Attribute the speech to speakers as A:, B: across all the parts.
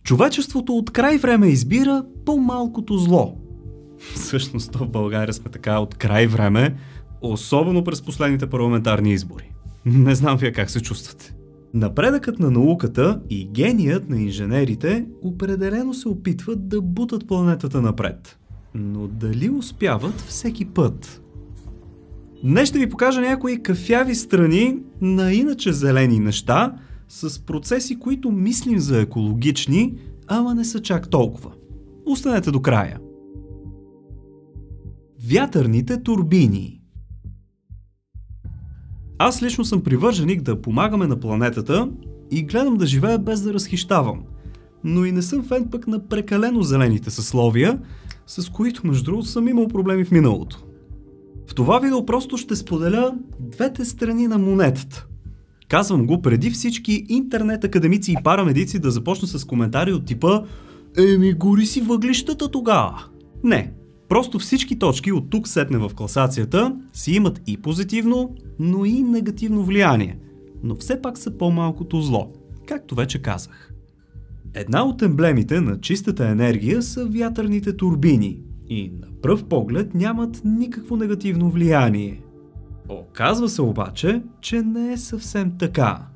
A: Човечеството от край време избира по-малкото зло. Всъщност в България сме така от край време, особено през последните парламентарни избори. Не знам вие как се чувствате. Напредъкът на науката и геният на инженерите определено се опитват да бутат планетата напред. Но дали успяват всеки път? Днес ще ви покажа някои кафяви страни на иначе зелени неща с процеси, които мислим за екологични, ама не са чак толкова. Останете до края. Вятърните турбини. Аз лично съм привърженик да помагаме на планетата и гледам да живея без да разхищавам. Но и не съм фен пък на прекалено зелените съсловия, с които между другото съм имал проблеми в миналото. В това видео просто ще споделя двете страни на монетата. Казвам го преди всички интернет академици и парамедици да започна с коментари от типа гори си въглищата тогава. Не, просто всички точки от тук сетне в класацията си имат и позитивно, но и негативно влияние. Но все пак са по-малкото зло, както вече казах. Една от емблемите на чистата енергия са вятърните турбини и на пръв поглед нямат никакво негативно влияние. Оказва се обаче, че не е съвсем така.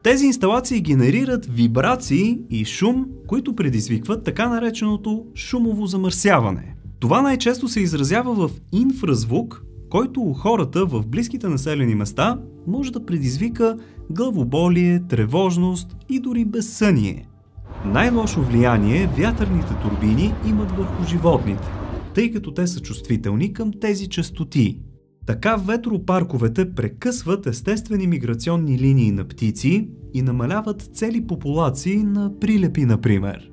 A: Тези инсталации генерират вибрации и шум, които предизвикват така нареченото шумово замърсяване. Това най-често се изразява в инфразвук, който у хората в близките населени места може да предизвика главоболие, тревожност и дори безсъние. Най-лошо влияние вятърните турбини имат върху животните, тъй като те са чувствителни към тези честоти. Така ветропарковете прекъсват естествени миграционни линии на птици и намаляват цели популации на прилепи, например.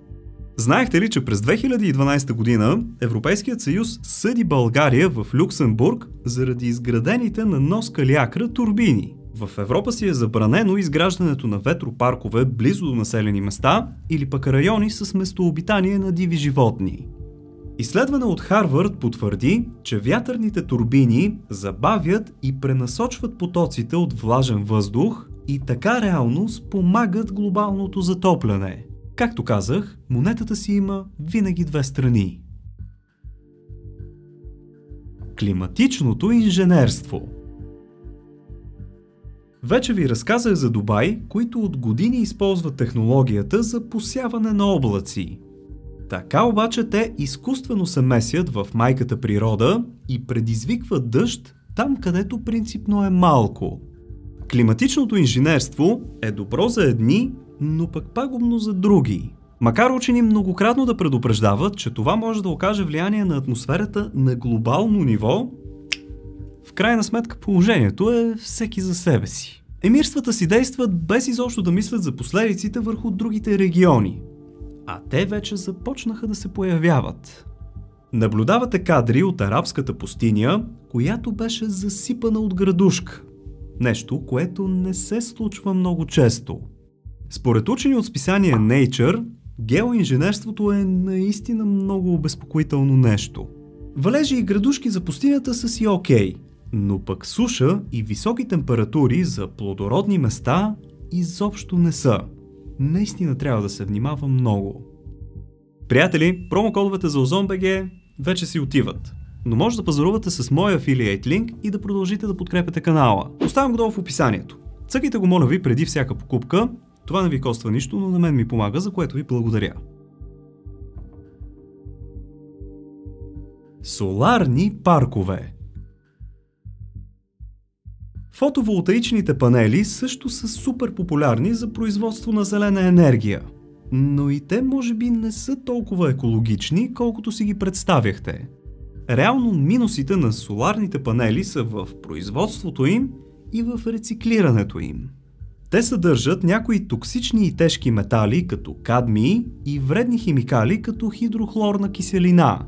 A: Знаехте ли, че през 2012 година Европейският съюз съди България в Люксембург заради изградените на нос Калиакра турбини? В Европа си е забранено изграждането на ветропаркове близо до населени места или пък райони с местообитание на диви животни. Изследване от Харвард потвърди, че вятърните турбини забавят и пренасочват потоците от влажен въздух и така реално спомагат глобалното затопляне. Както казах, монетата си има винаги две страни. Климатичното инженерство. Вече ви разказах за Дубай, които от години използват технологията за посяване на облаци. Така обаче те изкуствено се месят в майката природа и предизвикват дъжд там, където принципно е малко. Климатичното инженерство е добро за едни, но пък пагубно за други. Макар учени многократно да предупреждават, че това може да окаже влияние на атмосферата на глобално ниво, в крайна сметка положението е всеки за себе си. Емирствата си действат без изобщо да мислят за последиците върху другите региони. А те вече започнаха да се появяват. Наблюдавате кадри от арабската пустиня, която беше засипана от градушка. Нещо, което не се случва много често. Според учени от списание Nature, геоинженерството е наистина много обезпокоително нещо. Валежи и градушки за пустинята са си окей, но пък суша и високи температури за плодородни места изобщо не са. Наистина трябва да се внимава много. Приятели, промокодовете за OzonBG вече си отиват, но може да пазарувате с моя affiliate линк и да продължите да подкрепяте канала. Оставям го долу в описанието. Цъкайте го, моля ви, преди всяка покупка. Това не ви коства нищо, но на мен ми помага, за което ви благодаря. Соларни паркове. Фотоволтаичните панели също са супер популярни за производство на зелена енергия. Но и те може би не са толкова екологични, колкото си ги представяхте. Реално минусите на соларните панели са в производството им и в рециклирането им. Те съдържат някои токсични и тежки метали, като кадмий, и вредни химикали, като хидрохлорна киселина.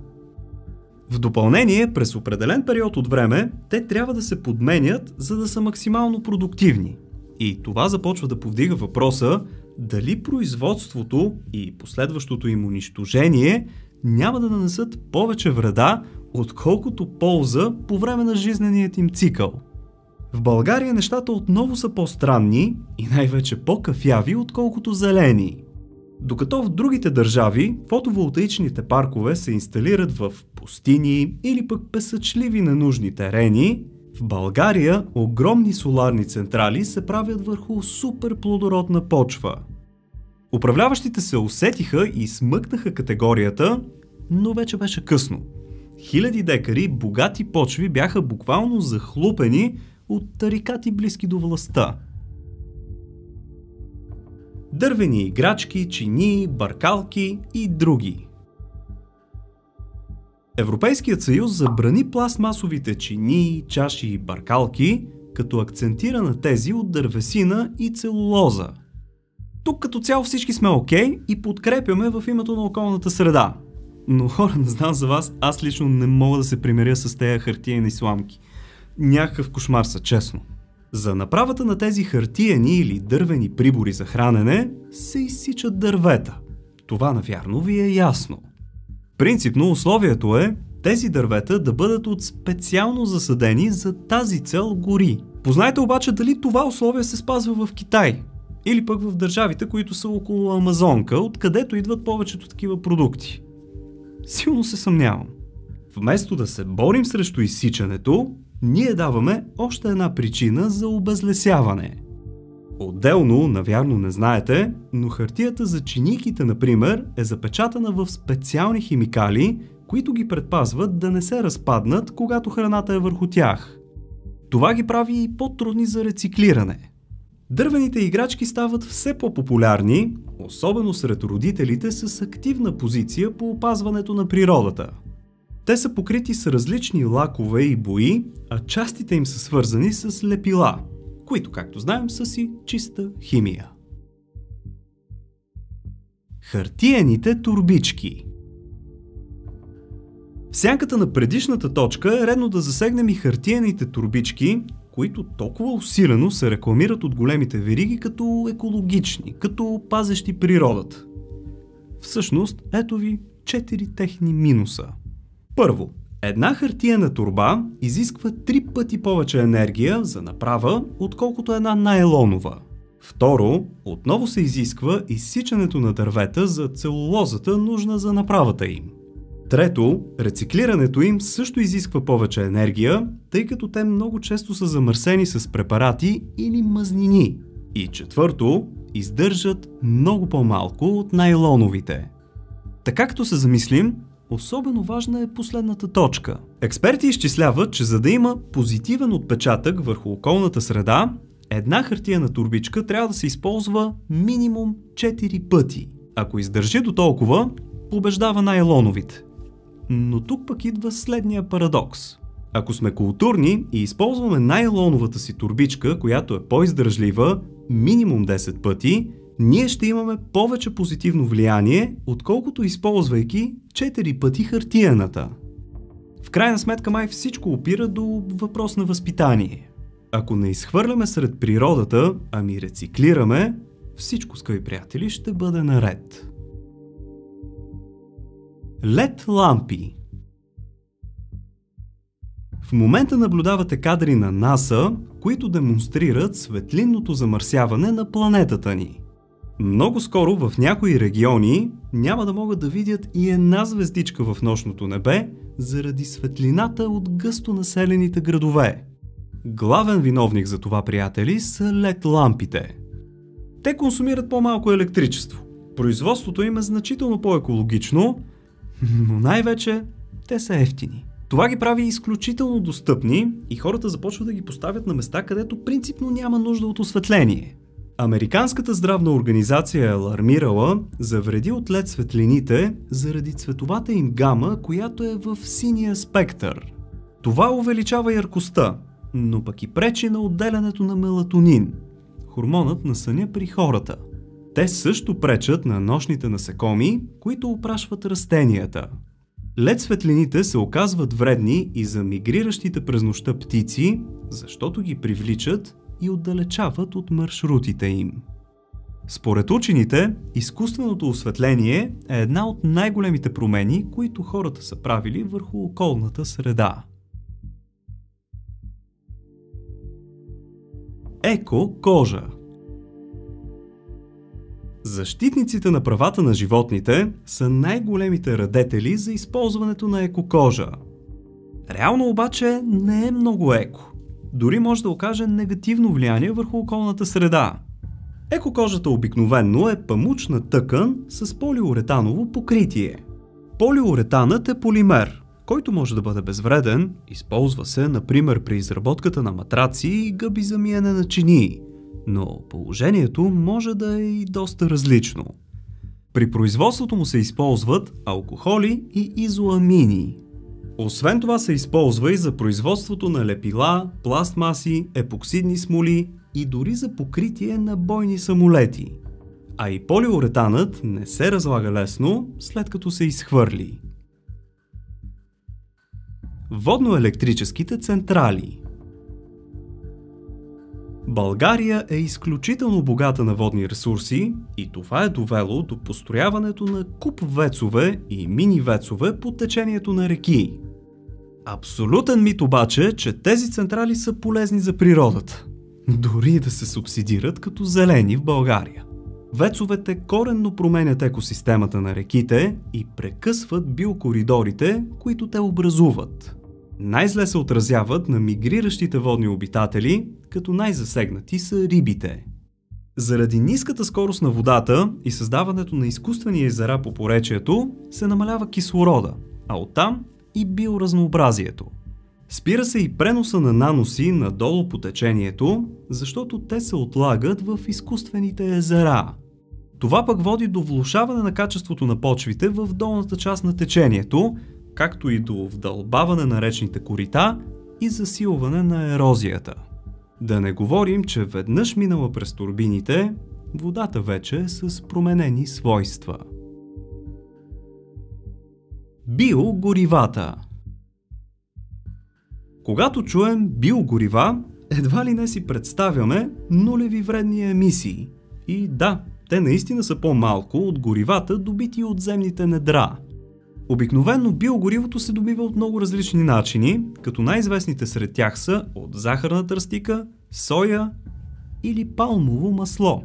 A: В допълнение, през определен период от време, те трябва да се подменят, за да са максимално продуктивни. И това започва да повдига въпроса дали производството и последващото им унищожение няма да нанесат повече вреда, отколкото полза по време на жизненият им цикъл. В България нещата отново са по-странни и най-вече по-кафяви, отколкото зелени. Докато в другите държави фотоволтаичните паркове се инсталират в пустини или пък песъчливи ненужни терени, в България огромни соларни централи се правят върху супер плодородна почва. Управляващите се усетиха и смъкнаха категорията, но вече беше късно. Хиляди декари богати почви бяха буквално захлупени от тарикати близки до властта. Дървени играчки, чинии, бъркалки и други. Европейският съюз забрани пластмасовите чинии, чаши и бъркалки, като акцентира на тези от дървесина и целулоза. Тук като цяло всички сме окей и подкрепяме в името на околната среда. Но хора, не знам за вас, аз лично не мога да се примиря с тези хартиени сламки. Някакъв кошмар са, честно. За направата на тези хартиени или дървени прибори за хранене се изсичат дървета. Това навярно ви е ясно. Принципно условието е тези дървета да бъдат от специално засадени за тази цел гори. Познайте обаче дали това условие се спазва в Китай или пък в държавите, които са около Амазонка, откъдето идват повечето такива продукти. Силно се съмнявам. Вместо да се борим срещу изсичането, ние даваме още една причина за обезлесяване. Отделно, навярно не знаете, но хартията за чиниките, например, е запечатана в специални химикали, които ги предпазват да не се разпаднат, когато храната е върху тях. Това ги прави и по-трудни за рециклиране. Дървените играчки стават все по-популярни, особено сред родителите с активна позиция по опазването на природата. Те са покрити с различни лакове и бои, а частите им са свързани с лепила, които, както знаем, са си чиста химия. Хартиените торбички. В сянката на предишната точка е редно да засегнем и хартиените торбички, които толкова усилено се рекламират от големите вериги като екологични, като пазещи природата. Всъщност, ето ви 4 техни минуса. Първо, една хартиена торба изисква 3 пъти повече енергия за направа, отколкото една найлонова. Второ, отново се изисква изсичането на дървета за целулозата, нужна за направата им. Трето, рециклирането им също изисква повече енергия, тъй като те много често са замърсени с препарати или мазнини. И четвърто, издържат много по-малко от найлоновите. Така като се замислим, особено важна е последната точка. Експерти изчисляват, че за да има позитивен отпечатък върху околната среда, една хартиена торбичка трябва да се използва минимум 4 пъти. Ако издържи до толкова, побеждава найлоновите. Но тук пък идва следния парадокс. Ако сме културни и използваме найлоновата си торбичка, която е по-издържлива, минимум 10 пъти, ние ще имаме повече позитивно влияние, отколкото използвайки 4 пъти хартиената. В крайна сметка май всичко опира до въпрос на възпитание. Ако не изхвърляме сред природата, ами рециклираме, всичко, скъпи приятели, ще бъде наред. LED лампи. В момента наблюдавате кадри на НАСА, които демонстрират светлинното замърсяване на планетата ни. Много скоро в някои региони няма да могат да видят и една звездичка в нощното небе заради светлината от гъсто населените градове. Главен виновник за това, приятели, са LED лампите. Те консумират по-малко електричество. Производството им е значително по-екологично, но най-вече те са евтини. Това ги прави изключително достъпни и хората започват да ги поставят на места, където принципно няма нужда от осветление. Американската здравна организация е алармирала за вреди от LED светлините заради цветовата им гама, която е в синия спектър. Това увеличава яркостта, но пък и пречи на отделянето на мелатонин, хормонът на съня при хората. Те също пречат на нощните насекоми, които опрашват растенията. LED светлините се оказват вредни и за мигриращите през нощта птици, защото ги привличат и отдалечават от маршрутите им. Според учените, изкуственото осветление е една от най-големите промени, които хората са правили върху околната среда. Еко кожа. Защитниците на правата на животните са най-големите радетели за използването на екокожа. Реално обаче не е много еко. Дори може да окаже негативно влияние върху околната среда. Екокожата обикновенно е памучна тъкан с полиуретаново покритие. Полиуретанът е полимер, който може да бъде безвреден, използва се, например, при изработката на матраци и гъби за миене на чинии, но положението може да е и доста различно. При производството му се използват алкохоли и изоамини. Освен това се използва и за производството на лепила, пластмаси, епоксидни смоли и дори за покритие на бойни самолети. А и полиуретанът не се разлага лесно, след като се изхвърли. Водноелектрическите централи. България е изключително богата на водни ресурси и това е довело до построяването на куп вецове и мини-вецове по течението на реки. Абсолютен мит обаче е, че тези централи са полезни за природата. Дори да се субсидират като зелени в България. Вецовете коренно променят екосистемата на реките и прекъсват биокоридорите, които те образуват. Най-зле се отразяват на мигриращите водни обитатели, като най-засегнати са рибите. Заради ниската скорост на водата и създаването на изкуствени езера по поречието се намалява кислорода, а оттам и биоразнообразието. Спира се и преноса на наноси надолу по течението, защото те се отлагат в изкуствените езера. Това пък води до влошаване на качеството на почвите в долната част на течението, както и до вдълбаване на речните корита и засилване на ерозията. Да не говорим, че веднъж минала през турбините, водата вече е с променени свойства. Биогоривата. Когато чуем биогорива, едва ли не си представяме нулеви вредни емисии. И да, те наистина са по-малко от горивата, добити от земните недра. Обикновено биогоривото се добива от много различни начини, като най-известните сред тях са от захарна тръстика, соя или палмово масло.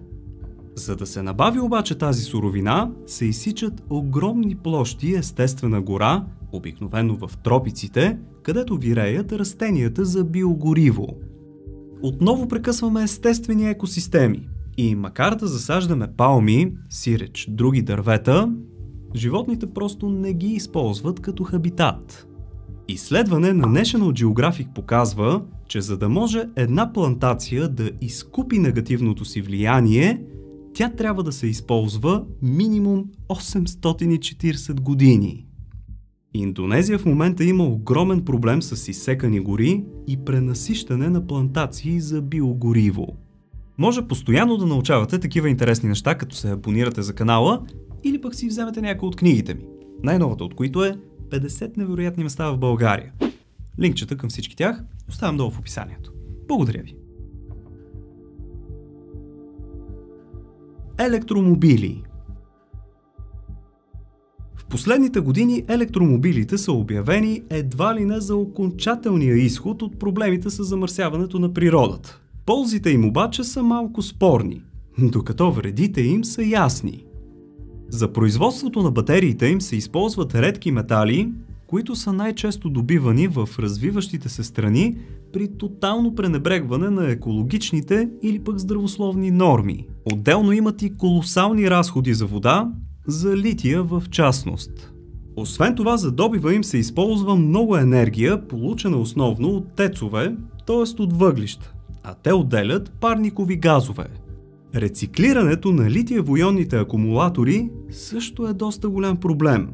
A: За да се набави обаче тази суровина, се изсичат огромни площи естествена гора, обикновено в тропиците, където виреят растенията за биогориво. Отново прекъсваме естествени екосистеми и макар да засаждаме палми, сиреч, други дървета, животните просто не ги използват като хабитат. Изследване на National Geographic показва, че за да може една плантация да изкупи негативното си влияние, тя трябва да се използва минимум 840 години. Индонезия в момента има огромен проблем с изсекани гори и пренасищане на плантации за биогориво. Може постоянно да научавате такива интересни неща, като се абонирате за канала или пък си вземете някои от книгите ми, най-новата от които е 50 невероятни места в България. Линкчета към всички тях оставям долу в описанието. Благодаря ви! Електромобили. В последните години електромобилите са обявени едва ли не за окончателния изход от проблемите с замърсяването на природата. Ползите им обаче са малко спорни, докато вредите им са ясни. За производството на батериите им се използват редки метали, които са най-често добивани в развиващите се страни при тотално пренебрегване на екологичните или пък здравословни норми. Отделно имат и колосални разходи за вода, за лития в частност. Освен това, за добива им се използва много енергия, получена основно от тецове, т.е. от въглища, а те отделят парникови газове. Рециклирането на литиево-ионните акумулатори също е доста голям проблем.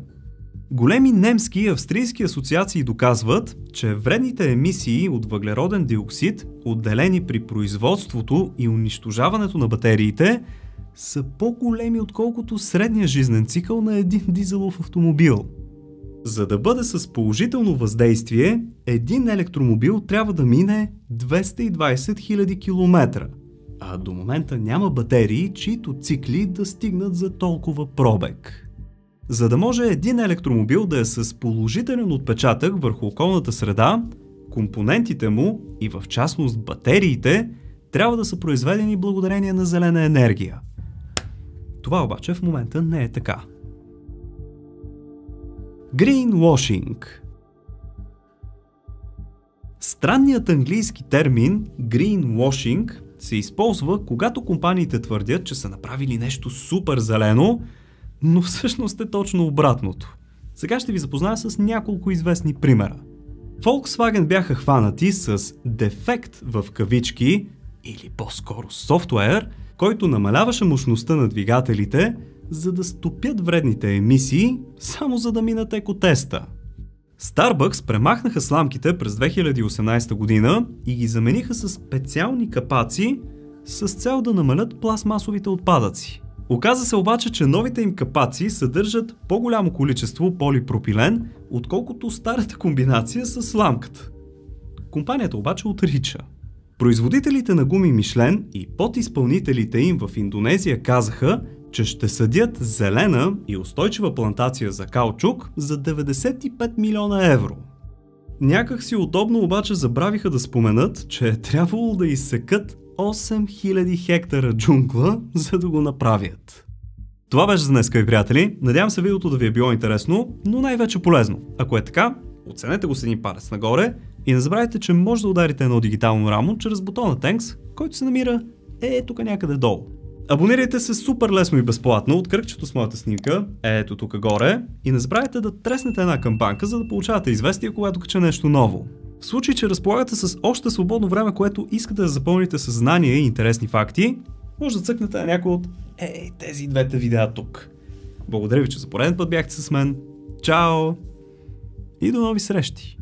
A: Големи немски и австрийски асоциации доказват, че вредните емисии от въглероден диоксид, отделени при производството и унищожаването на батериите, са по-големи отколкото средния жизнен цикъл на един дизелов автомобил. За да бъде с положително въздействие, един електромобил трябва да мине 220 000 км, а до момента няма батерии, чието цикли да стигнат за толкова пробег. За да може един електромобил да е с положителен отпечатък върху околната среда, компонентите му и в частност батериите трябва да са произведени благодарение на зелена енергия. Това обаче в момента не е така. Greenwashing. Странният английски термин greenwashing се използва, когато компаниите твърдят, че са направили нещо супер зелено, но всъщност е точно обратното. Сега ще ви запозная с няколко известни примера. Volkswagen бяха хванати с дефект в кавички, или по-скоро софтуер, който намаляваше мощността на двигателите, за да стопят вредните емисии, само за да минат екотеста. Starbucks премахнаха сламките през 2018 година и ги замениха с специални капаци с цел да намалят пластмасовите отпадъци. Оказа се обаче, че новите им капаци съдържат по-голямо количество полипропилен, отколкото старата комбинация с сламката. Компанията обаче отрича. Производителите на гуми Мишлен и подизпълнителите им в Индонезия казаха, че ще съдят зелена и устойчива плантация за каучук за 95 милиона евро. Някак си удобно обаче забравиха да споменат, че е трябвало да изсекат 8000 хектара джунгла, за да го направят. Това беше за днес, скъпи приятели. Надявам се видеото да ви е било интересно, но най-вече полезно. Ако е така, оценете го с един палец нагоре и не забравяйте, че може да ударите едно дигитално рамо чрез бутона Thanks, който се намира тук някъде долу. Абонирайте се супер лесно и безплатно от кръгчето с моята снимка, ето тук горе, и не забравяйте да треснете една камбанка, за да получавате известия, когато кача нещо ново. В случай, че разполагате с още свободно време, което искате да запълните с знания и интересни факти, може да цъкнете на някой от тези двете видеа тук. Благодаря ви, че за пореден път бяхте с мен. Чао! И до нови срещи!